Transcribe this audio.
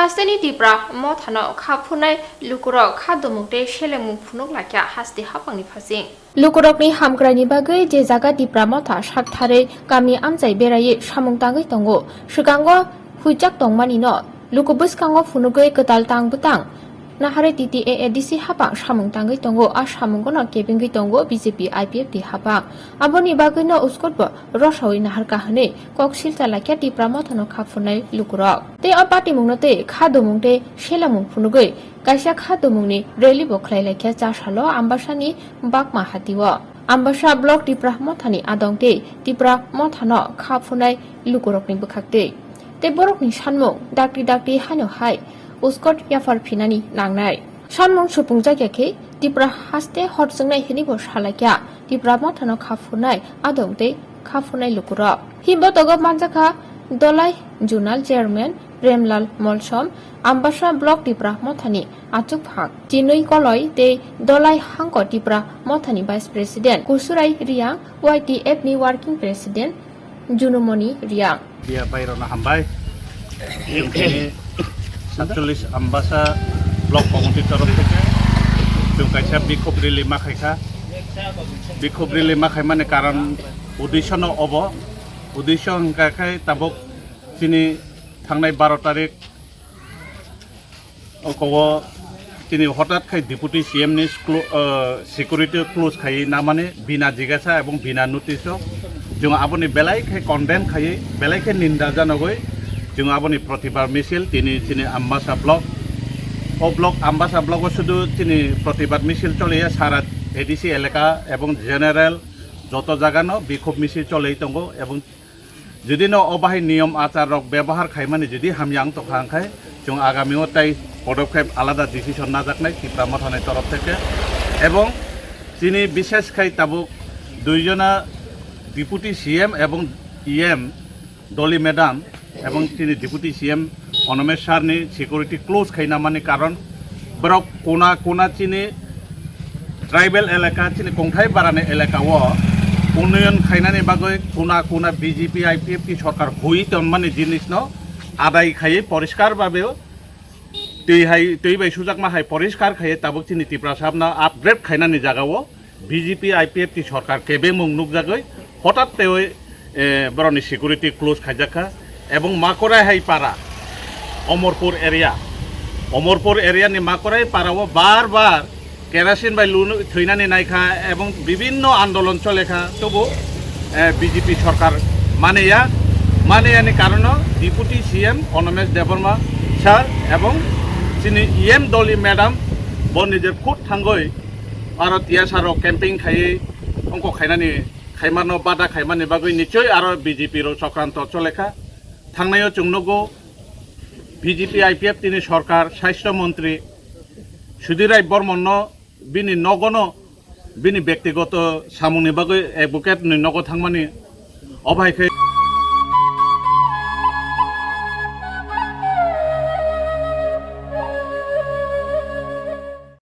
Hasteni Dibra Motano Khapfunai Lukurok Khadumwng te Sekjakmano phunuk lakya hasti hapangni phasing Lukurokni hamgrani bagai je jaga Dibra Motha sakthare kami amjai berai samung tangoi tongo sigango huijak tongmani no lukubuskango phunugoi ketal tang butang Nahare Ttaadc habang samung tangoi tongo a samungono kebingoi tongo BJP IPF di habang aboni bagai no Escort bo rosawai nahar kahane koksilta lakya Dibra Mothano khapfunai lukurok te apati mungno te Khadumwng te Sekjakmano phunugoi kaisa Khadumwngni rally bo khlai lakya jasalo Ambassa ni bakma hatiwo Ambassa block Dibra Mothani Adong te Dibra Mothano khapfunai lukurokni bukhakte te borokni sanmung dakti hano hai Escort yafar pinani nangnai sanmung supungjagyakhe Dibra haste horjungnai hinibo salakya Dibra Mothano khapfunai Adong te khapfunai lukurok himbo togo manjaka dolai junal chairman Remlal Molsom Ambassa block Dibra Mothani achuk phak Chinui koloi te dolai hangko Dibra Mothani vice president Kusurai Riang YTF ni working president Junumoni Riang Dia Bayrona Hambai Actually Ambassa block community তরফ থেকে কাইসা বিক্ষোভ rally মাখাইখা বিক্ষোভ rally মাখাই মানে কারণ উদ্দেশ্য ন of উদ্দেশ্য হংকাখাই তাবক তিনি থাংনাই 12 তারিখ অকব তিনি হঠাৎ খাই ডেপুটি সিএম নি সিকিউরিটি ক্লোজ খাই না মানে বিনা জিজ্ঞাসা এবং বিনা নোটিস जों आबोनि बेलायखाय कन्डेम खायै बेलायखाय निन्दा जानगै जों आबोनि प्रतिबाद मिছিল তিনি आम्बासा ब्लक ও ব্লক आम्बासा ब्लक শুধু তিনি प्रतिबाद मिছিল চলে সারা এডিসি এলাকা এবং জেনারেল যত জায়গানো বিক্ষোভ মিছিল চলেই দङ এবং যদি ন অবাহাই নিয়ম আচার ব্যবহার খাইমানে যদি হাময়াং তখাংখাই जों আগামীও তাই পদক্ষেপ আলাদা ডিসিশন নাজাকনাই Dibra Mothani তরফ থেকে এবং তিনি বিশেষ খাই তাবুক দুইজনা ডিপুটি সিএম এবং ইএম ডলি ম্যাডাম এবং তিনি ডিপুটি সিএম অনমেশ সারনি সিকিউরিটি ক্লোজ খাইনা মানে কারণ বরক কোনা কোনা চিনি ট্রাইবেল এলাকা চিনি কংথাই বারানে এলাকাও উন্নয়ন খাইনানি বাগৈ কোনা কোনা বিজেপি আইপিএফ কি সরকার হই তন মানে জিনিস ন আদায় খাইয়ে পরিষ্কার ভাবেও তৈ বাই সুজাকমা হাই পরিষ্কার খাইয়ে তাবক চিনি Dibra সাবনা আপগ্রেড খাইনানি জাগাও বিজেপি আইপিএফ কি সরকার কেবে মুংনুক জাগৈ হঠাৎ তেই বরনি সিকিউরিটি ক্লোজ খাইজাখা এবং মাকরাই হাই পারা অমরপুর এরিয়া নি মাকরাই পারাও বারবার কেরাসিন বাই লুন থৈনানি নাইখা এবং বিভিন্ন আন্দোলন চলেখা তবু বিজেপি সরকার মানেয়ানি কারণ ডিপুটি সিএম অনমেশ দেববর্মা স্যার এবং তিনি ইএম ডলি ম্যাডাম ব নিজের খুদ থাঙ্গই ভারত ইয়াসারো ক্যাম্পিং খাইয়ে অঙ্ক খাইনানি খাইমানো বাদা খাইমানি বাগৈ নিশ্চয় আর বিজেপির চক্রান্ত চলেখা থাংনায়ও চুংনগো বিজেপি আইপিএফ তিনি সরকার স্বাস্থ্যমন্ত্রী সুধীরাই বর্মন বিনি নগন বিনি ব্যক্তিগত সামুনি বাগৈ এডভোকেট নগ থাংমানি অভাইখে